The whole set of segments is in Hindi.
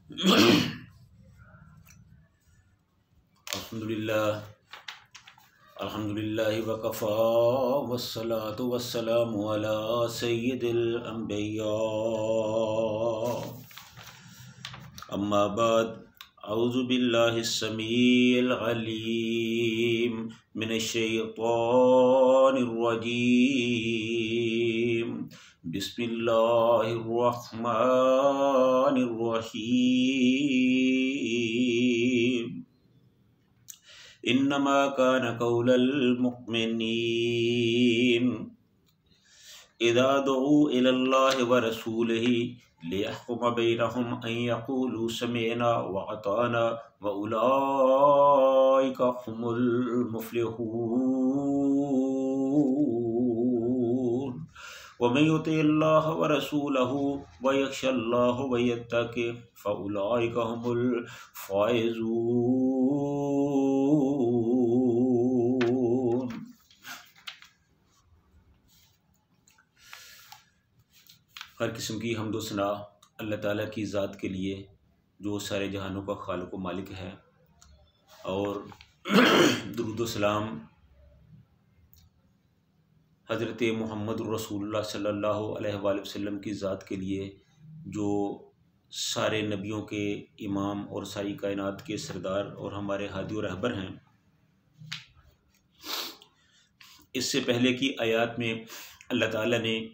अल्हम्दुलिल्लाह वकफ़ा वस्सलातु वस्सलामु अला सय्यिदिल अंबिया अम्मा बाद औज़ु बिल्लाहिस समीइल अलीम मिनश शैतानिर रजीम बिस्मिल्लाहिर रहमानिर रहीम इन्नमा कान कौलल मुमिनीन इज़ा दुऊ इलल्लाहि व रसूलिही लियहकुम बैनहुम अन यक़ूलू समिअना व अताना व उलाइका हुमुल मुफ्लिहून व मन युतिइल्लाह व रसूलहू व यख्शल्लाह व यत्तक़ि फ़उलाइका हुमुल फ़ाइज़ून। हर किस्म की हम्द व सना अल्लाह ताला की ज़ात के लिए जो सारे जहानों का खालिक व मालिक है, और दुरूद व सलाम हज़रत मुहम्मद रसूलुल्लाह सल्लल्लाहु अलैहि वसल्लम की ज़ात के लिए जो सारे नबियों के इमाम और सारी कायनात के सरदार और हमारे हादी और रहबर हैं। इससे पहले की आयत में अल्लाह ताला ने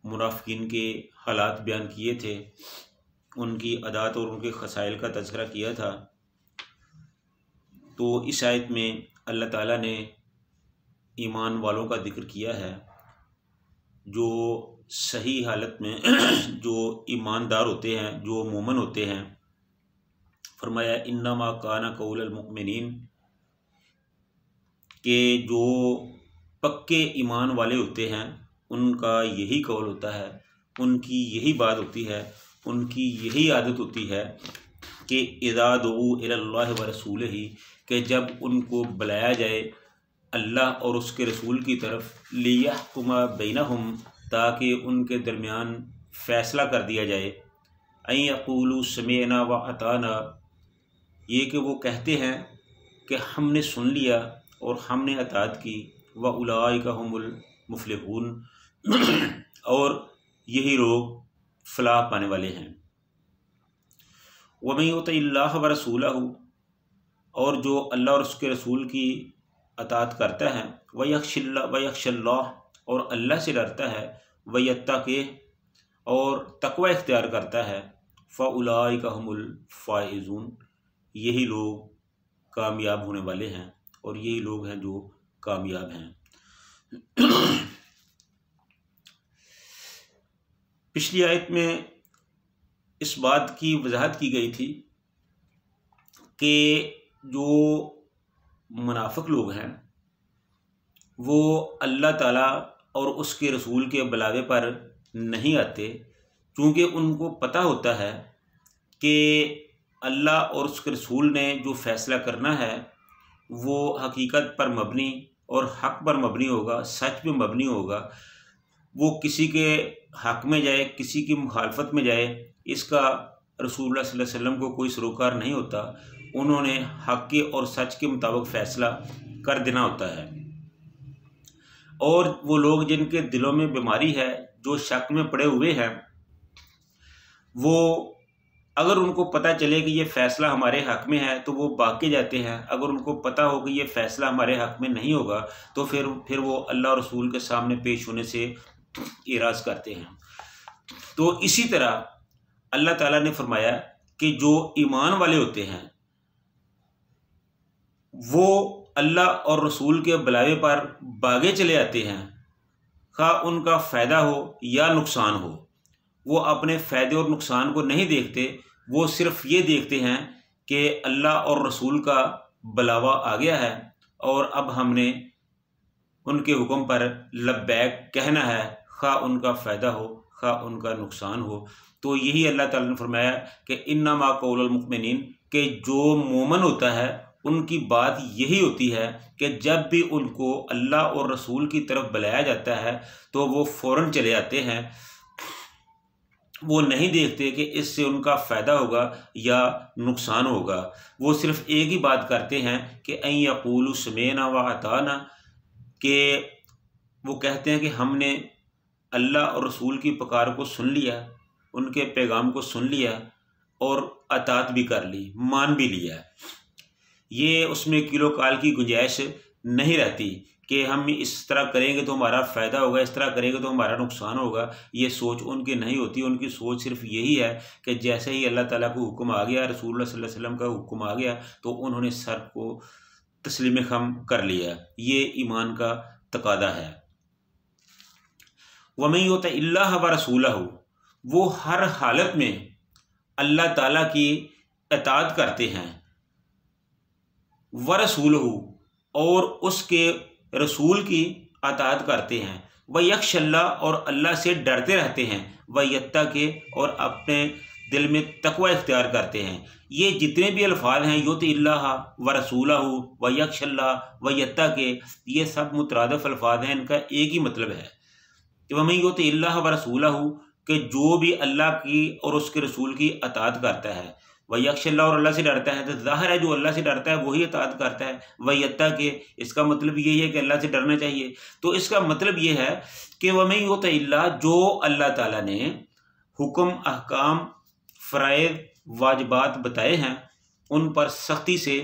मुनाफिकीन के हालात बयान किए थे, उनकी अदात और उनके खसाइल का तज़किरा किया था। तो इस आयत में अल्लाह ताला ने ईमान वालों का जिक्र किया है, जो सही हालत में जो ईमानदार होते हैं, जो मोमिन होते हैं। फरमाया इन्नमा काना कौलल मुमिनीन, के जो पक्के ईमान वाले होते हैं उनका यही कौल होता है, उनकी यही बात होती है, उनकी यही आदत होती है कि इज़ा दुऊ इलल्लाहि व रसूलिही, कि जब उनको बुलाया जाए अल्लाह और उसके रसूल की तरफ, लियहकुमा बैनहुम, ताकि उनके दरमियान फ़ैसला कर दिया जाए। अन यक़ूलू समिअना व अताना, ये कि वो कहते हैं कि हमने सुन लिया और हमने अताअत की। व उलाइका हुमुल मुफ्लिहून, और यही लोग फलाह पाने वाले हैं। व मन युतिइल्लाह व रसूलहू, और जो अल्लाह और उसके रसूल की अताअत करता है। व यख्शल्लाह, और अल्लाह से डरता है। व यत्तक़ि, और तक़वा इख्तियार करता है। फ़उलाइका हुमुल फ़ाइज़ून, यही लोग कामयाब होने वाले हैं, और यही लोग हैं जो कामयाब हैं। पिछली आयत में इस बात की वजाहत की गई थी कि जो मुनाफिक लोग हैं वो अल्लाह ताला और उसके रसूल के बुलावे पर नहीं आते, क्योंकि उनको पता होता है कि अल्लाह और उसके रसूल ने जो फ़ैसला करना है वो हकीकत पर मबनी और हक़ पर मबनी होगा, सच पे मबनी होगा। वो किसी के हक़ में जाए, किसी की मुखालफत में जाए, इसका रसूलुल्लाह सल्लल्लाहु अलैहि वसल्लम को कोई सरोकार नहीं होता। उन्होंने हक़ के और सच के मुताबिक फ़ैसला कर देना होता है। और वो लोग जिनके दिलों में बीमारी है, जो शक में पड़े हुए हैं, वो अगर उनको पता चले कि ये फ़ैसला हमारे हक़ में है तो वो भाग के जाते हैं। अगर उनको पता हो कि ये फ़ैसला हमारे हक़ में नहीं होगा तो फिर वो अल्लाह और रसूल के सामने पेश होने से इराज़ करते हैं। तो इसी तरह अल्लाह ताला ने फरमाया कि जो ईमान वाले होते हैं वो अल्लाह और रसूल के बुलावे पर भागे चले आते हैं, खा उनका फ़ायदा हो या नुकसान हो। वो अपने फ़ायदे और नुकसान को नहीं देखते, वो सिर्फ़ ये देखते हैं कि अल्लाह और रसूल का बुलावा आ गया है और अब हमने उनके हुक्म पर लब्बैक कहना है, खा उनका फ़ायदा हो खा उनका नुकसान हो। तो यही अल्लाह ताला ने फरमाया कि इन्नमा कौलुल मुमिनीन, कि जो मोमिन होता है उनकी बात यही होती है कि जब भी उनको अल्लाह और रसूल की तरफ बुलाया जाता है तो वो फ़ौरन चले आते हैं वो नहीं देखते कि इससे उनका फ़ायदा होगा या नुकसान होगा। वो सिर्फ़ एक ही बात करते हैं कि अन यक़ूलू समेना व अताना, कि वो कहते हैं कि हमने अल्लाह और रसूल की पुकार को सुन लिया, उनके पैगाम को सुन लिया और अतात भी कर ली, मान भी लिया। ये उसमें किलो काल की गुंजाइश नहीं रहती कि हम इस तरह करेंगे तो हमारा फ़ायदा होगा, इस तरह करेंगे तो हमारा नुकसान होगा। ये सोच उनकी नहीं होती। उनकी सोच सिर्फ यही है कि जैसे ही अल्लाह ताला को हुक्म आ गया, रसूलुल्लाह सल्लल्लाहु अलैहि वसल्लम का हुक्म आ गया, तो उन्होंने सर को तस्लीम खम कर लिया। ये ईमान का तकादा है। वमन युतिइल्लाह व रसूलहू, वो हर हालत में अल्लाह ताला की इताअत करते हैं, व रसूलहू, और उसके रसूल की अताअत करते हैं, व यख्शल्लाह, और अल्लाह से डरते रहते हैं, व यत्तक़ी, और अपने दिल में तकवा इख्तियार करते हैं। ये जितने भी अल्फाज हैं, युतिइल्लाह व रसूलहू व यख्शल्लाह व यत्तक़ी, ये सब मुतरादिफ अल्फाज हैं। इनका एक ही मतलब है कि वमन युतिइल्लाह व रसूलहू, कि जो भी अल्लाह की और उसके रसूल की अताअत करता है, व यख्शल्लाह, और अल्लाह से डरता है, तो ज़ाहिर है जो अल्लाह से डरता है वही अताअत करता है। व यत्तक़ी, इसका मतलब यही है कि अल्लाह से डरना चाहिए। तो इसका मतलब ये है कि वमन युतिइल्लाह, जो अल्लाह ताला ने हुक्म, अहकाम, फ़राइज़, वाजिबात बताए हैं, उन पर सख्ती से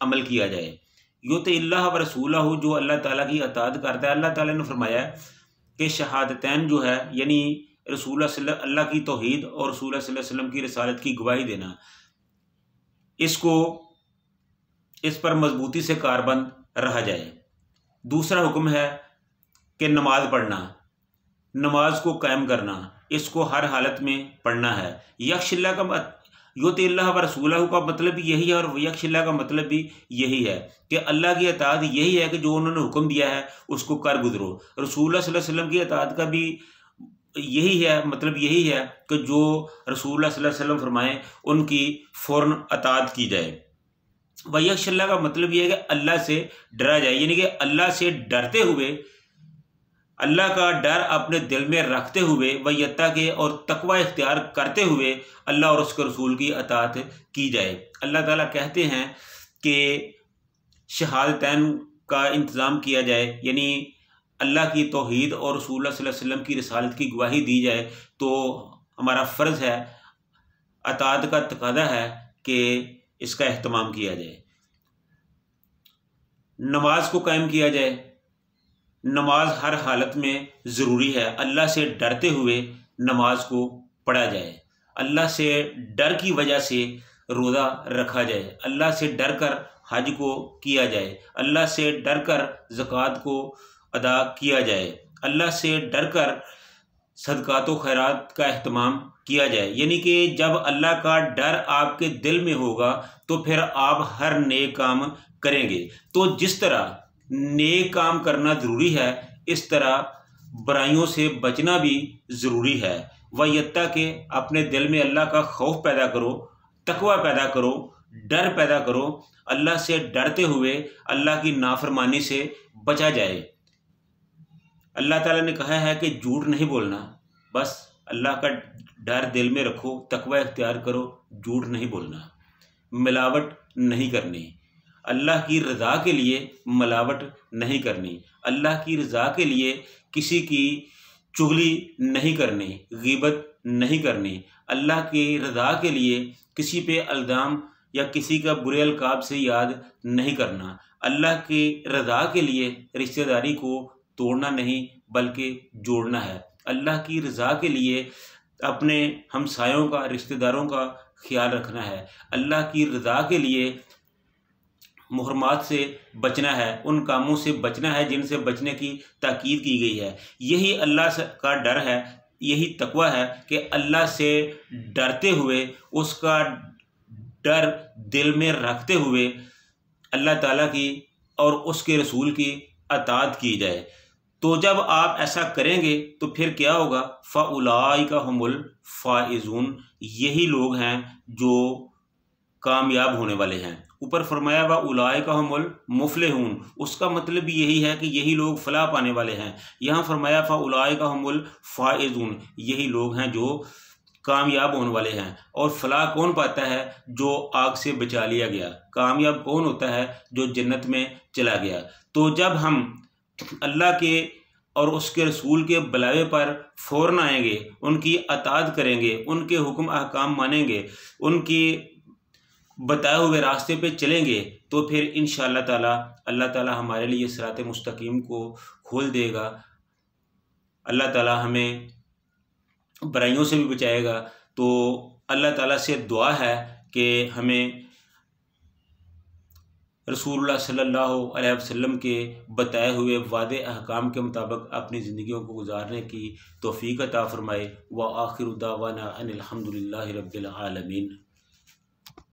अमल किया जाए। युतिइल्लाह व रसूलहू, जो अल्लाह ताला की अताअत करता है, अल्लाह ताला ने फरमाया कि शहादतैन जो है, यानी अल्लाह की तौहीद और रसूल सल्लल्लाहु अलैहि वसल्लम की रिसालत की गवाही देना, इसको इस पर मजबूती से कारबंद रहा जाए। दूसरा हुक्म है कि नमाज पढ़ना, नमाज को कायम करना, इसको हर हालत में पढ़ना है। यख्शिल्लाह का, युतिइल्लाह व रसूलहू का मतलब भी यही है, और यख्शिल्लाह का मतलब भी यही है कि अल्लाह की अताअत यही है कि जो उन्होंने हुक्म दिया है उसको कर गुजरो। रसूलुल्लाह सल्लल्लाहु अलैहि वसल्लम की अताअत का भी यही है, मतलब यही है कि जो रसूलुल्लाह सल्लल्लाहु अलैहि वसल्लम फरमाएं उनकी फ़ौरन अताअत की जाए। व यख्शिल्लाह का मतलब यह है कि अल्लाह से डरा जाए, यानी कि अल्लाह से डरते हुए, अल्लाह का डर अपने दिल में रखते हुए, व यत्तक़ी, और तकवा इख्तियार करते हुए अल्लाह और उसके रसूल की अताअत की जाए। अल्लाह ताला कहते हैं कि शहादतैन का इंतज़ाम किया जाए, यानी अल्लाह की तौहीद और रसूलुल्लाह सल्लल्लाहु अलैहि वसल्लम की रिसालत की गवाही दी जाए। तो हमारा फ़र्ज़ है, अताअत का तकादा है कि इसका एहतमाम किया जाए। नमाज को कायम किया जाए, नमाज हर हालत में ज़रूरी है। अल्लाह से डरते हुए नमाज को पढ़ा जाए, अल्लाह से डर की वजह से रोज़ा रखा जाए, अल्लाह से डर कर हज को किया जाए, अल्लाह से डर कर ज़कात को अदा किया जाए, अल्लाह से डर कर सदक़ात व खैरात का एहतमाम किया जाए। यानी कि जब अल्लाह का डर आपके दिल में होगा तो फिर आप हर नेक काम करेंगे। तो जिस तरह नेक काम करना ज़रूरी है, इस तरह बुराइयों से बचना भी ज़रूरी है। व यत्तक़ी, अपने दिल में अल्लाह का खौफ पैदा करो, तकवा पैदा करो, डर पैदा करो, अल्लाह से डरते हुए अल्लाह की नाफरमानी से बचा जाए। अल्लाह ताला ने कहा है कि झूठ नहीं बोलना, बस अल्लाह का डर दिल में रखो, तकवा इख्तियार करो, झूठ नहीं बोलना, मिलावट नहीं करनी, अल्लाह की रज़ा के लिए मिलावट नहीं करनी, अल्लाह की रज़ा के लिए किसी की चुगली नहीं करनी, ग़ीबत नहीं करनी, अल्लाह की रज़ा के लिए किसी पे इल्ज़ाम या किसी का बुरे अलकाब से याद नहीं करना, अल्लाह की रज़ा के लिए रिश्तेदारी को तोड़ना नहीं बल्कि जोड़ना है, अल्लाह की रज़ा के लिए अपने हमसायों का, रिश्तेदारों का ख्याल रखना है, अल्लाह की रज़ा के लिए मुहर्रमात से बचना है, उन कामों से बचना है जिनसे बचने की ताकीद की गई है। यही अल्लाह का डर है, यही तकवा है कि अल्लाह से डरते हुए, उसका डर दिल में रखते हुए अल्लाह ताला की और उसके रसूल की अताअत की जाए। तो जब आप ऐसा करेंगे तो फिर क्या होगा? फ़उलाइका हुमुल फ़ाइज़ून, यही लोग हैं जो कामयाब होने वाले हैं। ऊपर फरमाया व उलाइका हुमुल मुफ़लिहून, उसका मतलब भी यही है कि यही लोग फलाह पाने वाले हैं। यहाँ फरमाया फ़उलाइका हुमुल फ़ाइज़ून, यही लोग हैं जो कामयाब होने वाले हैं। और फलाह कौन पाता है? जो आग से बचा लिया गया। कामयाब कौन होता है? जो जन्नत में चला गया। तो जब हम अल्लाह के और उसके रसूल के बुलावे पर फ़ौरन आएंगे, उनकी अताअत करेंगे, उनके हुक्म अहकाम मानेंगे, उनकी बताए हुए रास्ते पे चलेंगे, तो फिर इंशाअल्लाह ताला अल्लाह ताला हमारे लिए सिरात मुस्तकीम को खोल देगा। अल्लाह ताला हमें बुराइयों से भी बचाएगा। तो अल्लाह ताला से दुआ है कि हमें रसूलुल्लाह सल्लल्लाहु अलैहि वसल्लम के बताए हुए वादे अहकाम के मुताबिक अपनी ज़िंदगियों को गुजारने की तौफ़ीक़ अता फ़रमाए। व आखिरु दावाना अनिल हम्दुलिल्लाहि रब्बिल आलमीन।